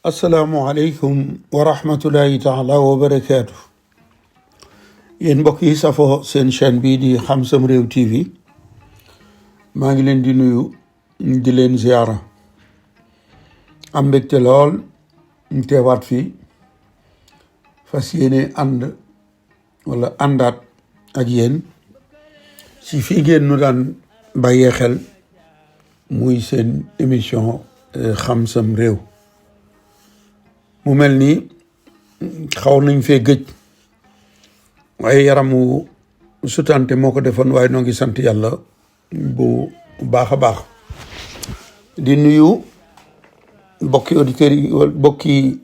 Assalamu alaikum wa rahmatullahi ta'ala wa barakatuh. Yéen mbokk yi safoo seen chaîne bii di Xam Sam Réew TV maa ngi leen di nuyu di leen ziyaara am mbégte lool ñu teewaat fii fas yéene ànd wala àndaat ak yéen ci fii ngeen nu daan bàyyee xel muy seen émission Xam Sam Réew. mu mel ni xaw nañ fee gëj waaye yaramu sutante moo ko defoon waaye noo ngi sant yàlla bu baax a baax di nuyu bokki auditeurs yi bokki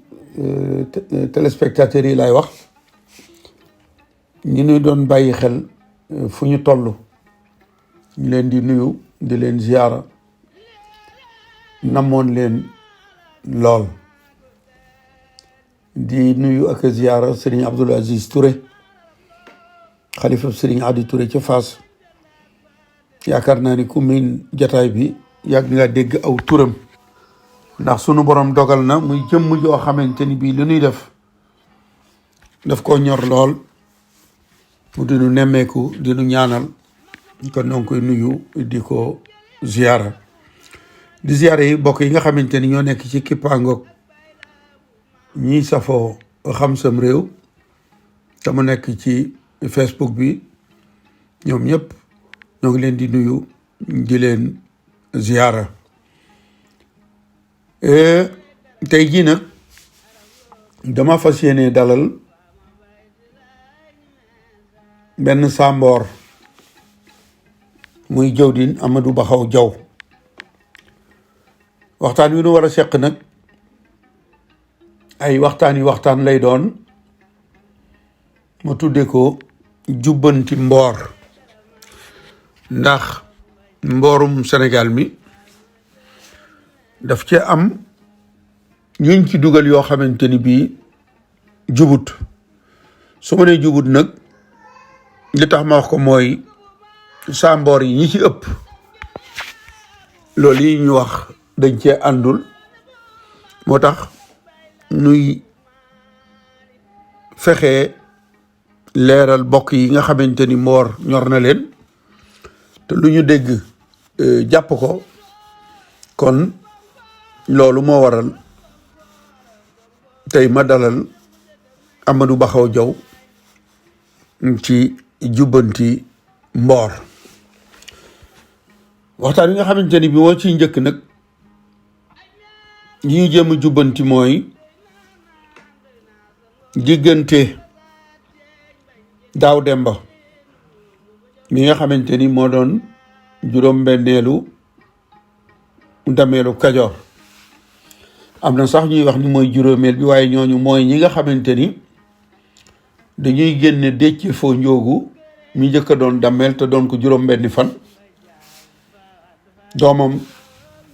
téléspectateurs yi laay wax ñi ñuy doon bàyyi xel fu ñu toll ñu leen di nuyu di leen ziyaara namoon leen lool di nuyu ak ziyaara Serigne Abdoul Aziz Touré xalifa Serigne Adi Touré ca Fass yaakaar naa ni ku miin jataay bi yàgg nga dégg aw turam ndax sunu borom dogal na muy jëmm joo xamante ni bii lu ñuy daf koo ñor lool mu dinu nemmeeku dinu ñaanal kon noo ngi koy nuyu di ko ziyaara di ziyaara yi bokk yi nga xamante ni ñoo nekk ci kippaangoog ñii safoo Xam Sam Réew te mu nekk ci Facebook bi ñoom ñëpp ñoo ngi leen di nuyu di leen ziyaara tey jii nag dama fas yéene dalal benn Samboor muy jëwdin Amadou Bakhaw Diaw waxtaan wi nu war a seq nag ay waxtaan lay doon ma tudde ko jubbanti mboor ndax mboorum Sénégal mi daf ci am ñuñ ci dugal yoo xamante ni bii jubut su ma nee jubut nag li tax ma wax ko mooy saa mboor yi ñi ci ëpp loolu yi ñu wax dañ cee àndul moo tax nuy fexe leeral bokk yi nga xamante ni mboor ñor na leen te lu ñu dégg jàpp ko kon loolu moo waral tey ma dalal Amadou Bakhaw Diaw ci jubbanti mboor waxtaan yi nga xamante ni bi moo ciy njëkk nag yi ñu jéem a jubbanti mooy diggante daaw demba mi nga xamante ni moo doon juróom-benneelu dameelu Kajoor am na sax ñuy wax ni mooy juróomeel bi waaye ñooñu mooy ñi nga xamante ni dañuy génne Déthié Fo Ndiogou mi njëkk a doon dameel te doon ko juróom-benni fan doomam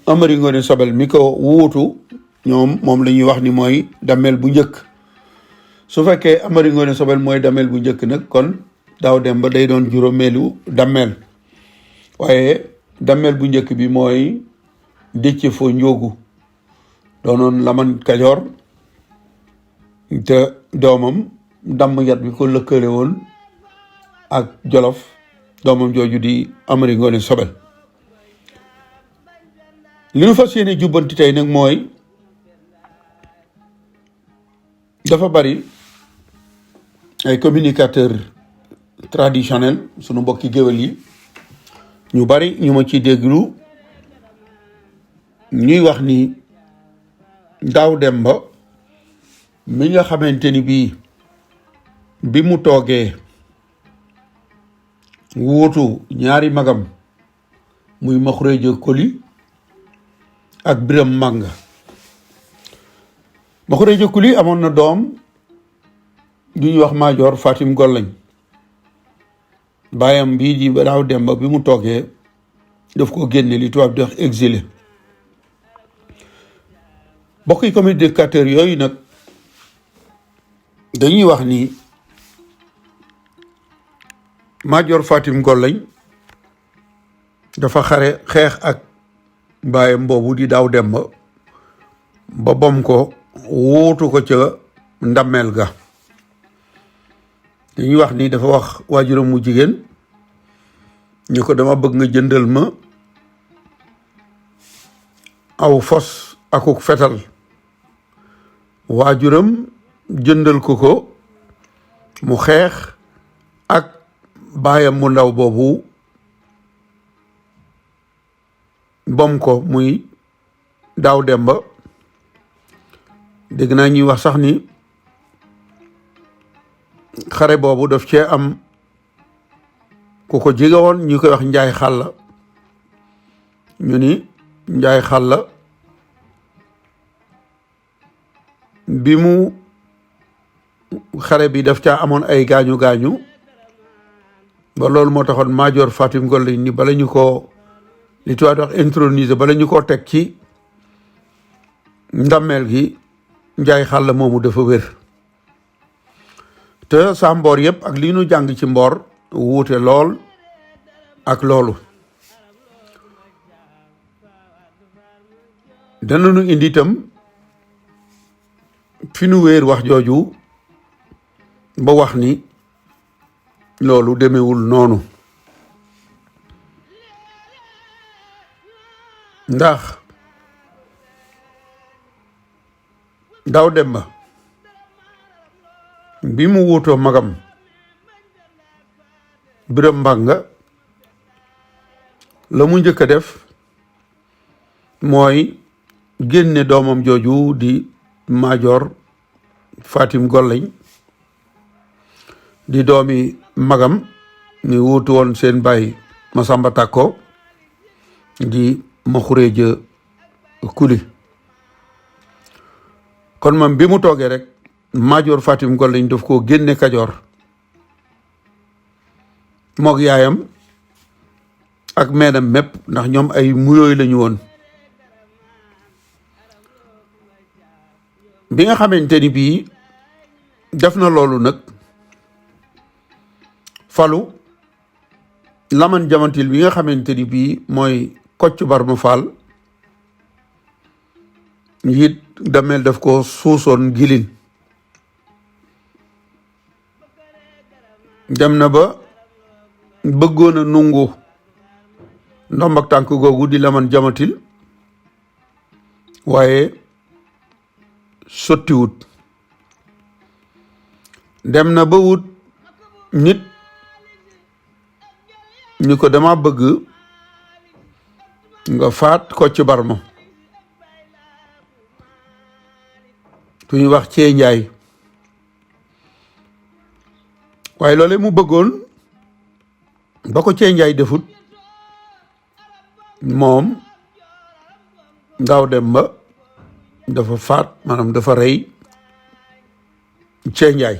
Amari Ngoone Sobel mi ko wuutu moom la ñuy wax ni mooy dameel bu njëkk su fekkee Amari Ngoone Sobel mooy dameel bu njëkk nag kon daaw demba day doon juróomeelu dameel waaye dameel bu njëkk bi mooy Déthié Fo Ndiogou doonoon Laman Kajoor te doomam damm yat bi ko lëkkale woon ak Jolof doomam jooju di Amari Ngoone Sobel li nu fas yéene jubbanti tey nag mooy dafa bari ay communicateur traditionnel sunu mbokki géwél yi ñu bari ñu ma ci déglu ñuy wax ni daaw demba mi nga xamante ni bi mu toogee wuutu ñaari magam muy Maxureeja Koli ak Biram Manga Maxureeja Koli amoon na doom du ñuy wax MAA JOOR FAATIM GOLAñ baayam bii di daaw demba bi mu toogee daf ko génne li tubaab di wax exilé bokki communicateur yooyu nag dañuy wax ni MAA JOOR FAATIM GOLAñ dafa xeex ak baayam boobu di daaw demba ba bom ko wuutu ko ca ndamel ga. dañuy wax ni dafa wax waajuram mu jigéen ñu ko dama bëgg nga jëndal ma aw fos akuk fetal. waajuram jëndal ko mu xeex ak baayam mu ndaw boobu bom ko muy Daaw Demba. dégg naa ñuy wax sax ni xare boobu daf cee am ku ko jege woon ñu koy wax Njaay Xàlla. ñu ni Njaay Xàlla bi mu xare bi daf caa amoon ay gaañu gaañu ba loolu moo taxoon MAA JOOR FAATIM GOLAñ್ ni bala ñu ko li tubaab di wax introniser bala ñu ko teg ci ndameel gi Njaay Xàlla moomu dafa wér. te sa mboor yëpp ak li ñu jàng ci mboor wuute lool ak loolu. danañu indi itam fi nu wéer wax jooju ba wax ni loolu demewul noonu. ndax Daaw Demba bi mu wuutoo magam Biram Mbànga la mu njëkk a def mooy génne doomam jooju di MAA JOOR FAATIM GOLAñ್ di doomi magam ni wuutu woon seen baay Masamba Takko di ma xureeja kuli. kon moom bi mu toogee rek MAA JOOR FAATIM GOLAñ் daf koo génne Kajoor moog yaayam ak meenam mépp ndax ñoom ay muyooy lañu woon. bi nga xamante ni bii def na loolu nag falu Laman Jamantil bi nga xamante ni bii mooy Kocc Barma Faal it damel daf ko suusoon gilin. dem na ba bëggoon a nungu ndomb ak tànk googu di Laman Jamantil waaye sottiwut. dem na ba wut nit ñu ko dama bëgg nga faat Kocc Barma ku ñuy wax Cee Njaay. waaye loole mu bëggoon ba ko Cee Njaay defut moom Daaw Demba dafa faat maanaam dafa rey Cee Njaay.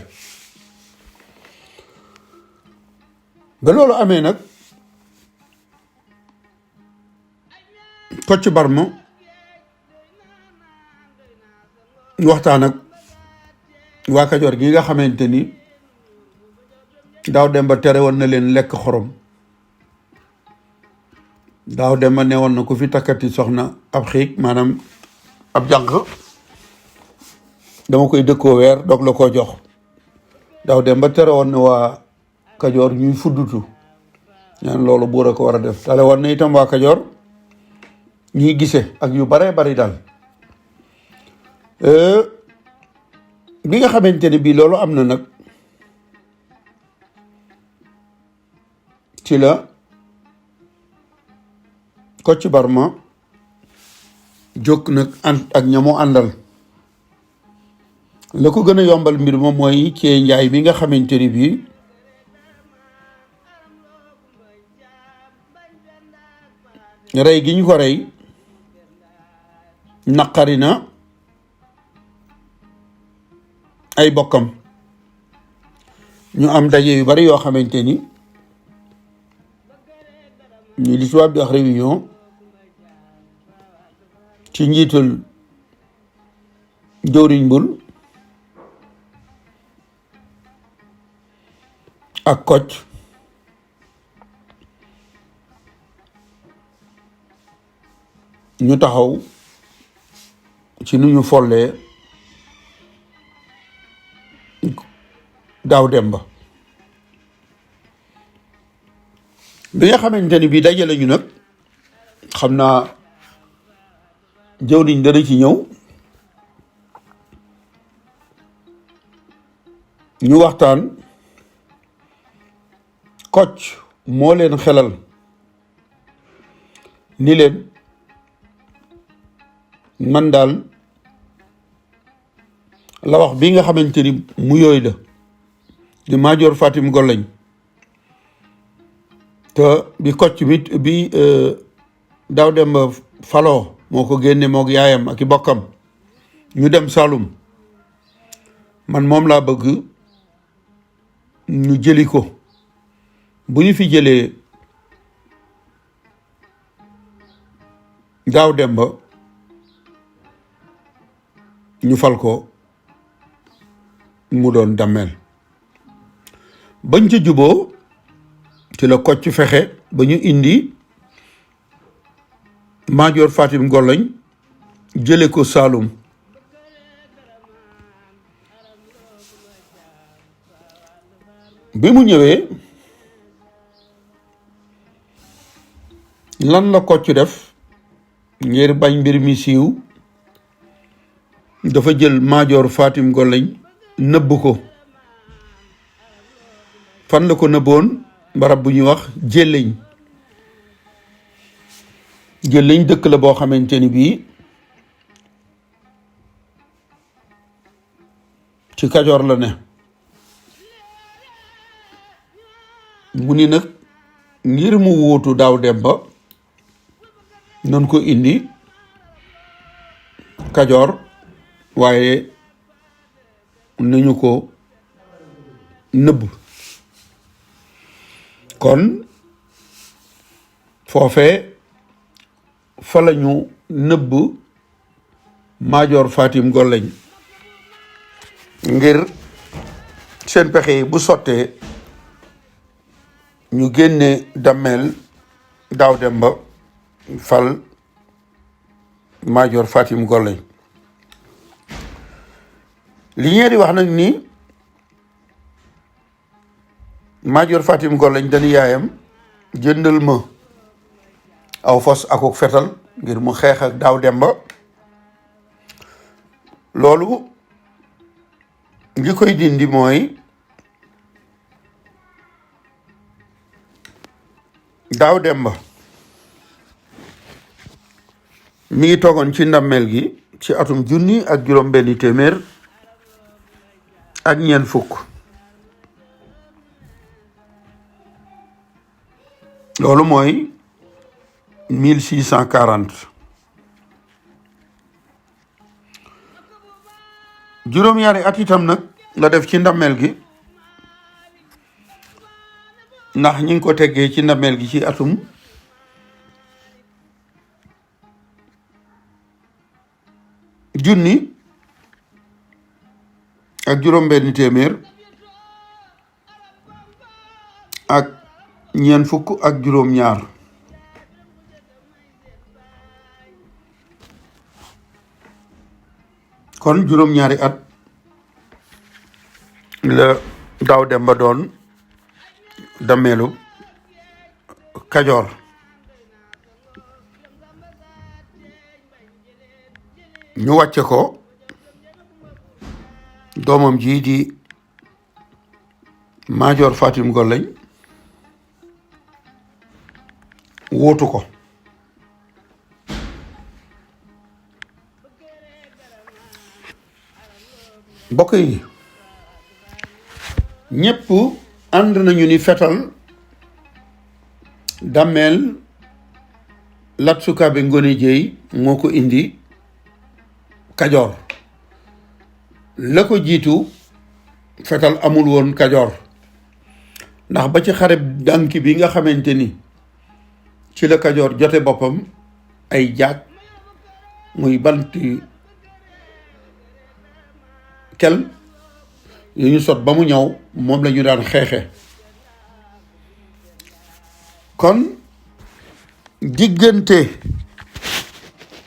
ba loolu amee nag Kocc Barma waxtaan ak waa Kajoor gi nga xamante ni Daaw Demba tere woon na leen lekk xorom. Daaw Demba ne woon na ku fi takkati soxna ab xiig maanaam ab jànq dama koy dëkkoo weer doog la koo jox. Daaw Demba tere woon na waa Kajoor ñuy fuddutu ñaan loolu buur a ko war a def. tale woon na itam waa Kajoor ñuy gise ak yu bare bari daal. bi nga xamante ne bii loolu am na nag ci la Kocc Barma jóg nag ànd ak ñamu àndal. la ko gën a yombal mbir ma mooy Cee Njaay bi nga xamante ni bii rey gi ñu ko rey naqari na ay bokkam. ñu am daje yu bari yoo xamante ni ñu li tubaab di wax réunion ci njiitul jëwriñ Mbul ak Kocc ñu taxaw ci nu ñu follee Daaw Demba bi nga xamante ni bii dajale ñu nag xam naa jëwriñ dana ci ñëw ñu waxtaan Kocc moo leen xelal ni leen man daal la wax bi nga xamante ni mu yooyu la di MAA JOOR FAATIM GOLAñ್ te bi Kocc bi Daaw Demba faloo moo ko génne mook yaayam ak i bokkam ñu dem Saalum man moom laa bëgg ñu jëli ko bu ñu fi jëlee Daaw Demba ñu fal ko mu doon dammeel bañ ca juboo ci la Kocc fexe ba ñu indi MAA JOOR FAATIM GOLAñь jële ko Saalum bi mu ñëwee lan la Kocc def ngir bañ mbir mi siiw dafa jël MAA JOOR FAATIM GOLAñь nëbb ko fan la ko nëbboon barab bu ñuy wax Jëleñ Jëleñ dëkk la boo xamante ni bii ci Kajoor la ne mu ni nag ngir mu wuutu Daaw Demba nan ko indi Kajoor waaye nañu ko nëbb kon foofee fa lañu nëbb MAA JOOR FAATIM GOLAñь ngir seen pexe yi bu sottee ñu génne dammeel Daaw Demba fal MAA JOOR FAATIM GOLAñь li ñee di wax nag ni MAA JOOR FAATIM GOLAñь dañu yaayam jëndal ma aw fas akuk fetal ngir mu xeex ak Daaw Demba loolu li koy dindi mooy Daaw Demba mi ngi toogoon ci ndammeel gi ci atum 1900 ak ñeent fukk loolu mooy 1640 juróom-ñaari at itam nag la def ci ndammeel gi ndax ñi ngi ko teggee ci ndammeel gi ci atum 1900 ak ñeent fukk ak juróom-ñaar kon juróom-ñaari at la Daaw Demba doon dammeelu Kajoor ñu wàcce ko doomam ji di MAA JOOR FAATIM GOLAñь wóotu ko mbokk yi ñépp ànd nañu ni fetal dammeel Lat Sukaabe Ngoone Jeey moo ko indi Kajoor la ko jiitu fetal amul woon Kajoor ndax ba ci xare dànki bi nga xamante ni ci la Kajoor jote boppam ay jaag muy banti kel yu ñu sot ba mu ñëw moom la ñu daan xeexe kon diggante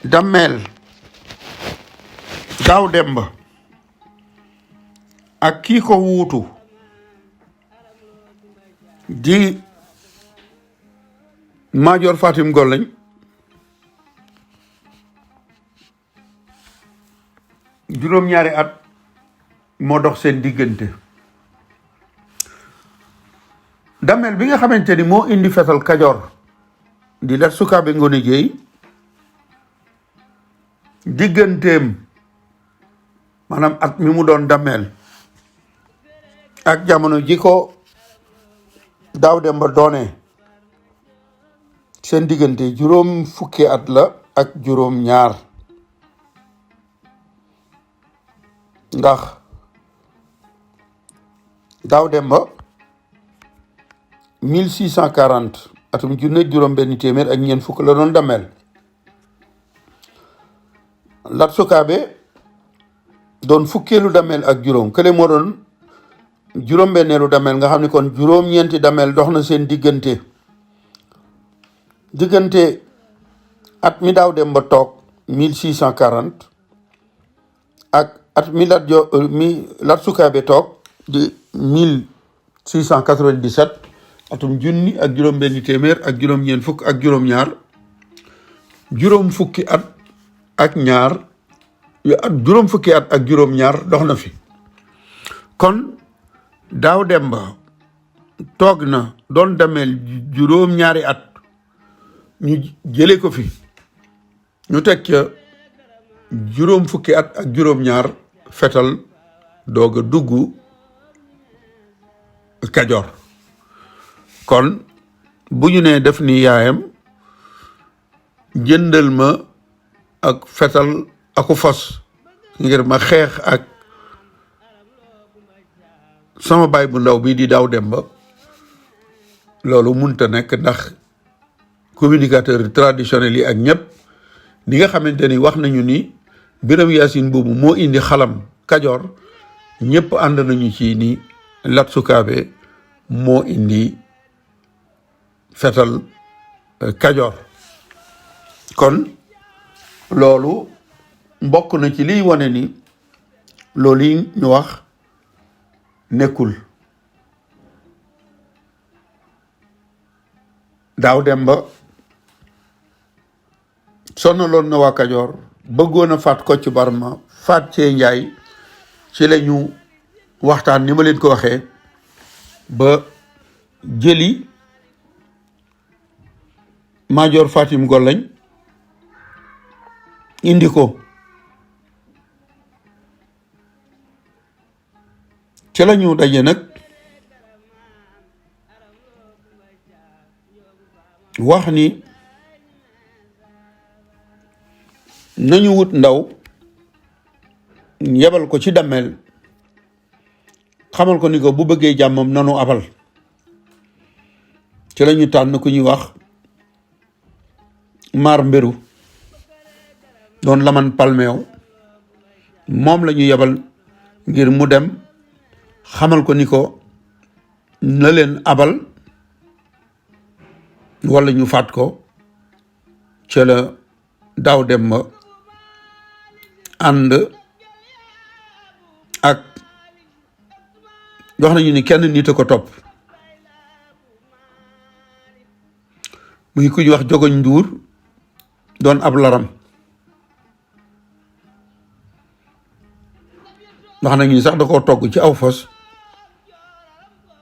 dammeel Daaw Demba ak kii ko wuutu di MAA JOOR FAATIM GOLAñ juróom-ñaari at moo dox seen diggante. damel bi nga xamante ni moo indi fetal Kajoor di Lat Sukaabe Ngoone Jeey digganteem maanaam at mi mu doon damel ak jamono ji ko Daaw Demba doone seen diggante juróom fukki at la ak juróom ñaar, ndax Daaw Demba 1640 atum junne juróom benn téeméer ak ñeent fukk la doon damel. Lat Sukaabe doon fukkeelu damel ak juróom, kële moo doon juróom benneelu damel, nga xam ne kon juróom ñeenti damel dox na seen diggante at mi Daaw Demba toog 1640 ak at mi Lat Sukaabe toog di 1697 atum junni ak juróom benn téeméer ak juróom ñeent fukk ak juróom ñaar, juróom fukki at ak juróom ñaar dox na fi. kon Daaw Demba toog na doon damel juróom ñaari at ñu jële ko fi, ñu teg ca juróom fukki at ak juróom ñaar fetal doog a dugg Kajoor. kon bu ñu nee def ni yaayam jëndal ma ak fetal aku fas ngir ma xeex ak sama baay bu ndaw bii di Daaw Demba, loolu munta nekk, ndax communicateur traditionnel yi ak ñëpp ni nga xamante ni wax nañu ni Biram Yaasin boobu moo indi xalam Kajoor, ñëpp ànd nañu ci ni Lat Sukaabe moo indi fetal Kajoor. kon loolu mbokk na ci liy wane ni loolu yi ñu wax nekkul. Daaw Demba sonnaloon na waa Kajoor, bëggoon a faat Kocc Barma, faat Cee Njaay. ci la ñu waxtaan ni ma leen ko waxee ba jëli MAA JOOR FAATIM GOLAñ indi ko. ci la ñu daje nag wax ni nañu wut ndaw yebal ko ci damel, xamal ko ni ko bu bëggee jàmmam nanu abal. ci la ñu tànn ku ñuy wax Maar Mberu doon Laman Palmeew, moom la ñu yebal ngir mu dem xamal ko ni ko na leen abal walla ñu faat ko. ca la Daaw Demba ànd ak wax nañu ni kenn nit a ko topp, muy ku ñu wax Jogoñ Nduur doon ab laram. wax nañu ni sax da koo togg ci aw fas.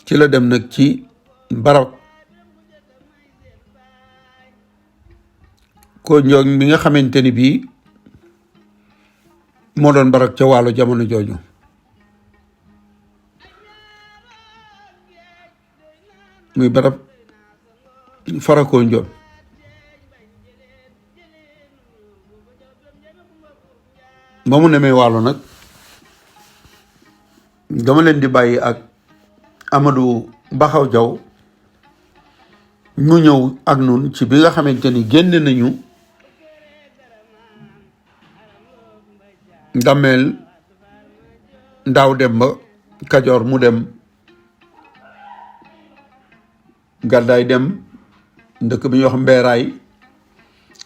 ci la dem nag ci barab ko njoog mi nga xamante ni bii moo doon barak ca Waalo jamono jooju. muy barab farakoo njoom. ba mu nemee Waalo nag dama leen di bàyyi ak Amadou Baxaw Jaw ñu ñëw ak nun ci bi nga xamante ni génn nañu damel Daaw Demba Kajoor, mu dem gàddaay dem dëkk bi ñuy wax Mbeeraay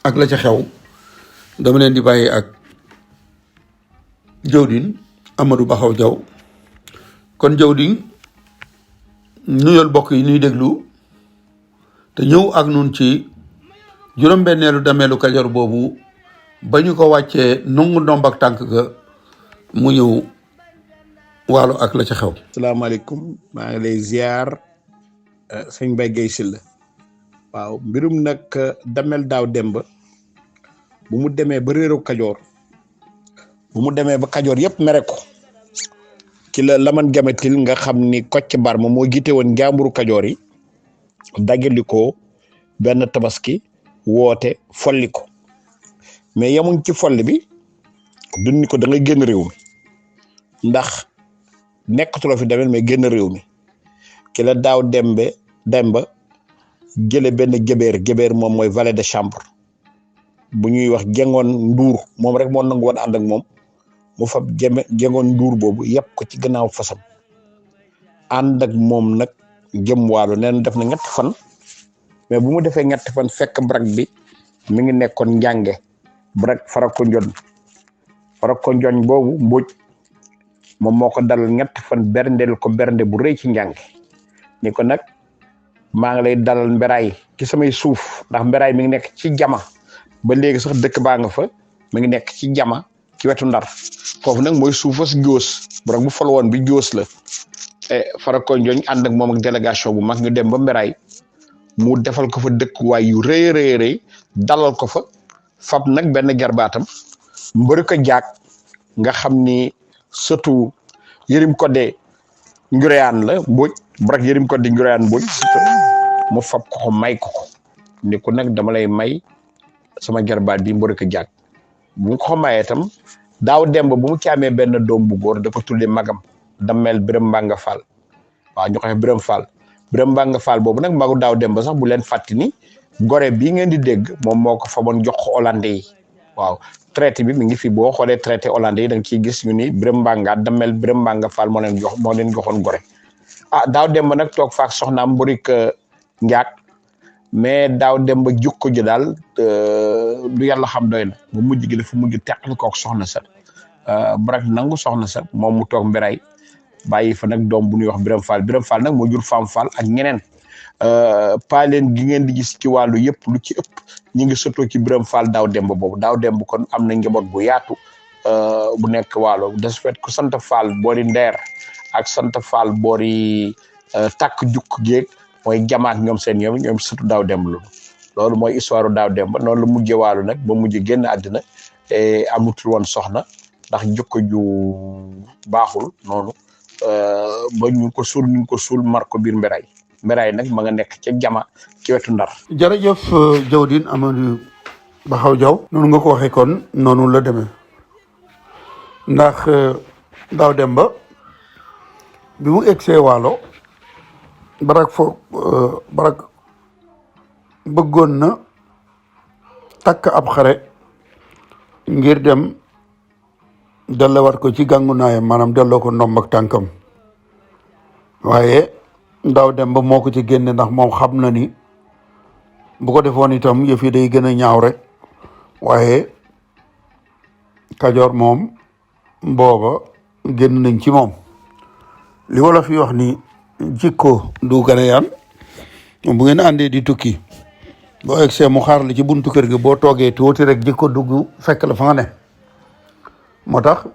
ak la ca xew. dama leen di bàyyi ak jëwdin Amadou Baxaw Jaw. kon jëwdin nuyol bokk yi ñuy déglu te ñëw ak nun ci juróom-benneelu dameelu Kajoor boobu ba ñu ko wàccee nungu ndomb ak tànk ga mu ñëw waalo ak la ca xew. asalaamaaleykum maa ngi lay ziar sëñ Mbaye Guèye Sylla waaw mbirum nag damel daaw demba bu mu demee ba réeru Kajoor bu mu demee ba Kajoor yëpp mere ko ci la laman gematil nga xam ni Kocc Barma moo jiite woon njàmburu Kajoor yi daggali ko benn tabaski woote folli ko mais yemuñ ci folli bi duñ ko da ngay génn réew mi ndax nekkatuloo fi damel mais génn réew mi ki la daaw demba jële benn gébeer moom mooy valet de chambre bu ñuy wax jengoon nduur moom rek moo nangu woon ànd ak moom mu fab jengoon nduur boobu yëpp ko ci gannaaw fasam ànd ak moom nag jëm waalo nee na def na ñetti fan mais bu mu defee ñetti fan fekk brak bi mi ngi nekkoon njànge brak farako njoñ boobu mbuuj moom moo ko dalal ñetti fan berndeel ko bernde bu rëy ci njànge ni ko nag maa ngi lay dalal mberaay ci samay suuf ndax mberaay mi ngi nekk ci jama ba léegi sax dëkk baa nga fa mi ngi nekk ci jama ci wetu Ndar foofu nag mooy suufas Joos brak bu fal woon bi Joos la farako njoñ ànd ak moom ak délégation bu mag ñu dem ba mberaay mu defal ko fa dëkkuwaay yu rëy dalal ko fa fab nag benn jarbaatam mbëri ko jaag nga xam ni surtout Yërim Kodde Njureyaan la Mbodj brak Yërim Kodde Njureyaan Mbodj mu fab ko may ko ni ko nag dama lay may sama jarbaat bi mbëri ko jaag bu ko mayee itam daaw demba bu mu ci amee benn doom bu góor da ko tuddee magam Damel Biram Mbanga Fall waaw ñu koy Biram Mbanga Fall boobu nag magu daaw demba sax bu leen fàtti ni gore bii ngeen di dégg moom moo ko faboon jox ko hollandais yi waaw traité bi mi ngi fi boo xoolee traité hollandais yi da nga ciy gis ñu ni Biram Mbanga Fall moo leen joxoon gore daaw demba nag toog faak soxnaam mburik njaag mais daaw demba jukko ji daal du yàlla xam doy na bu mujj gi dafa mujj teqal kook soxna sa brak nangu soxna sa moom mu toog mbiraay bàyyi fa nag doom bu ñuy wax Biram Fall nag moo jur Fam Fall ak ñeneen paaleen gi ngeen di gis ci wàllu yëpp lu ci ëpp ñi ngi sotoo ci Biram Fall daaw demba boobu daaw demb kon am na njaboot bu yaatu bu nekk waalo de ce fait ku sant Fall boori Ndeer ak sant Fall boori takk jukk géeg mooy jamaat ñoom seen ñoom surtout daaw demb loolu mooy histoire daaw demba noonu la mujje waalo nag ba mujje génn àddina te amutul woon soxna ndax jukko ju baaxul noonu ba ñu ko suul mar ko biir mberaay nag ma nga nekk ca jama ci wetu Ndar. jërëjëf Jawdin Amadou Baxaw Jaw noonu nga ko waxee kon noonu la demee ndax daaw demba bi mu egsee waalo barak bëggoon na takk ab xare ngir dem delluwaat ko ci gàngu naayam maanaam delloo ko ndomb ak tànkam waaye daaw demba moo ko ci génne ndax moom xam na ni bu ko defoon itam yëf yi day gën a ñaaw rek waaye Kajoor moom booba génn nañ ci moom li wolof yi wax ni jikko du ganeyaan bu ngeen àndee di tukki boo egsee mu xaar la ci buntu kër gi boo toogee tuuti rek jikko dugg fekk la fa nga ne moo tax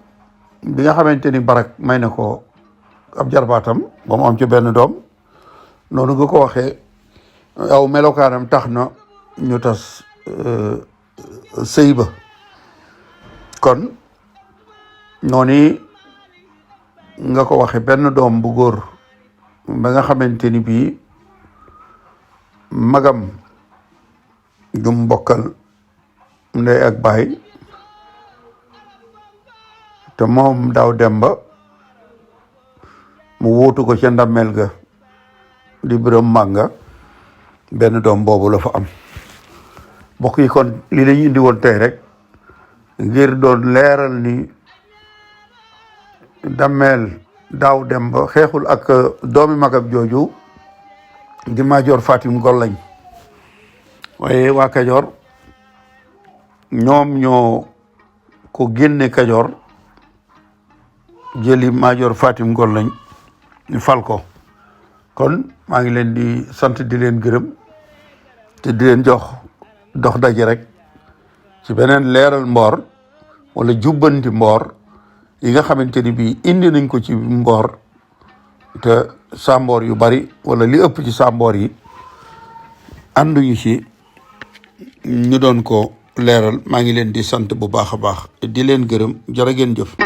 bi nga xamante ni barak may na ko ab jarbaatam ba mu am ci benn doom noonu nga ko waxee aw melokaanam tax na ñu tas sëy ba kon noonu nga ko waxe benn doom bu góor ba nga xamante ni bii magam jum bokkal ndey ak baay te moom daaw demba mu wuutu ko ca ndamel ga di Biram Mbanga benn doom boobu la fa am mbokk yi kon lii la ñu indi woon tey rek ngir doon leeral ni Damel daaw demba xeexul ak doomi magam jooju di MAA JOOR FAATIM GOLAññ waaye waa Kajoor ñoom ñoo ko génne Kajoor jëli MAA JOOR FAATIM GOLAññ ñu fal ko kon maa ngi leen di sant di leen gërëm te di leen jox dox daje rek ci beneen leeral mboor wala jubbanti mboor yi nga xamante ni bii indi nañ ko ci mboor te sàmboor yu bari wala li ëpp ci sàmboor yi ànduñu ci ñu doon ko leeral. maa ngi leen di sant bu baax a baax di leen gërëm jërë ngeen jëf.